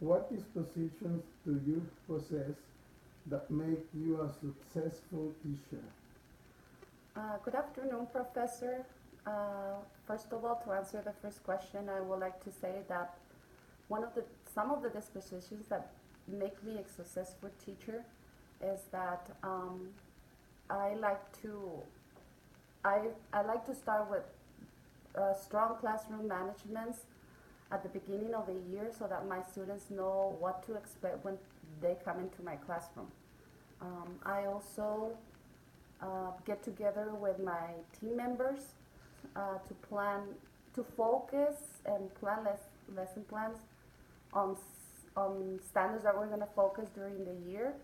What dispositions do you possess that make you a successful teacher? Good afternoon, Professor. First of all, to answer the first question, I would like to say that one of the some of the dispositions that make me a successful teacher is that I like to I like to start with strong classroom managements at the beginning of the year so that my students know what to expect when they come into my classroom. I also get together with my team members to plan, to focus and plan lesson plans on standards that we're going to focus during the year,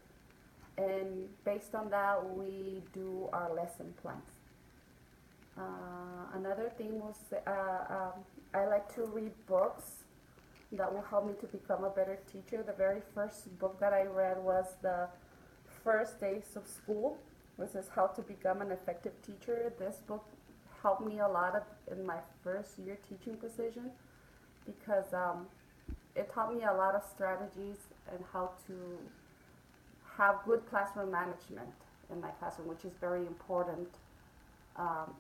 and based on that we do our lesson plans. Another thing was I like to read books that will help me to become a better teacher. The very first book that I read was The First Days of School, which is How to Become an Effective Teacher. This book helped me a lot in my first year teaching position because it taught me a lot of strategies and how to have good classroom management in my classroom, which is very important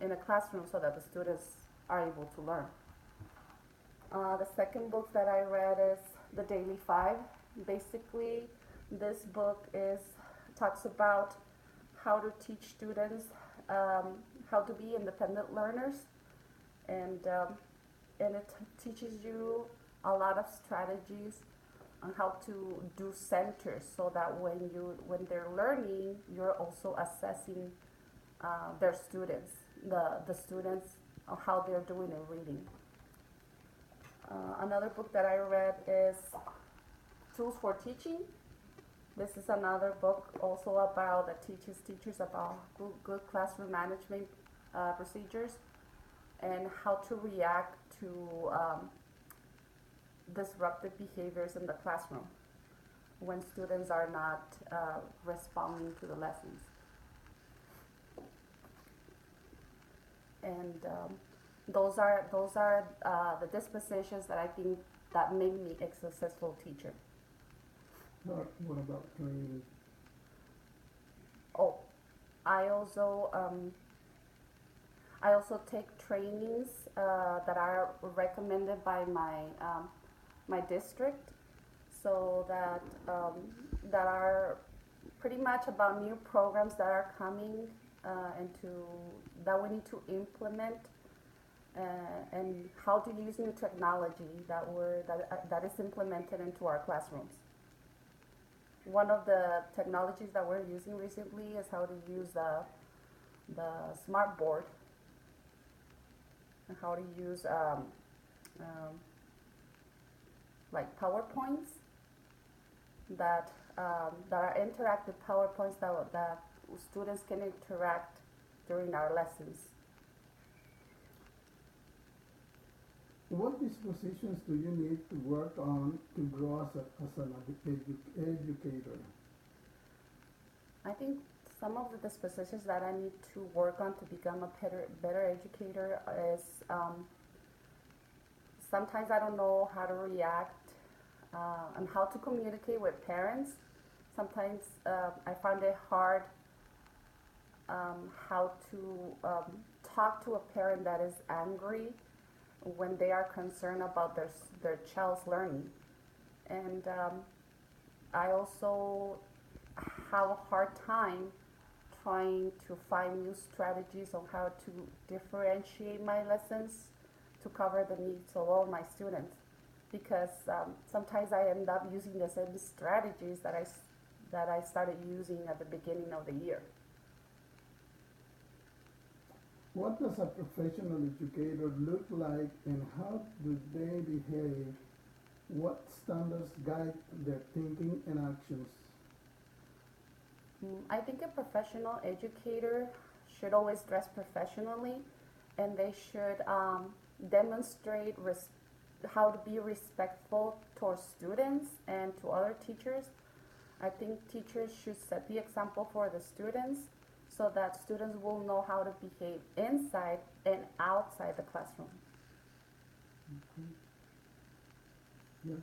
in a classroom so that the students are able to learn. The second book that I read is The Daily Five. Basically, this book talks about how to teach students how to be independent learners, and it teaches you a lot of strategies on how to do centers so that when they're learning, you're also assessing their students, the students, how they're doing in reading. Another book that I read is Tools for Teaching. This is another book also about that teaches teachers about good classroom management procedures and how to react to disruptive behaviors in the classroom when students are not responding to the lessons. And those are the dispositions that I think that make me a successful teacher. What about training? Oh, I also I also take trainings that are recommended by my district, so that are pretty much about new programs that are coming into that we need to implement, and how to use new technology that is implemented into our classrooms. One of the technologies that we're using recently is how to use the smart board and how to use um, like PowerPoints that are interactive PowerPoints that students can interact during our lessons. What dispositions do you need to work on to grow as an educator? I think some of the dispositions that I need to work on to become a better educator is sometimes I don't know how to react and how to communicate with parents. Sometimes I find it hard how to talk to a parent that is angry when they are concerned about their child's learning. And I also have a hard time trying to find new strategies on how to differentiate my lessons to cover the needs of all my students, because sometimes I end up using the same strategies that I started using at the beginning of the year. What does a professional educator look like and how do they behave? What standards guide their thinking and actions? I think a professional educator should always dress professionally, and they should demonstrate how to be respectful towards students and to other teachers. I think teachers should set the example for the students so that students will know how to behave inside and outside the classroom. Okay. Yeah.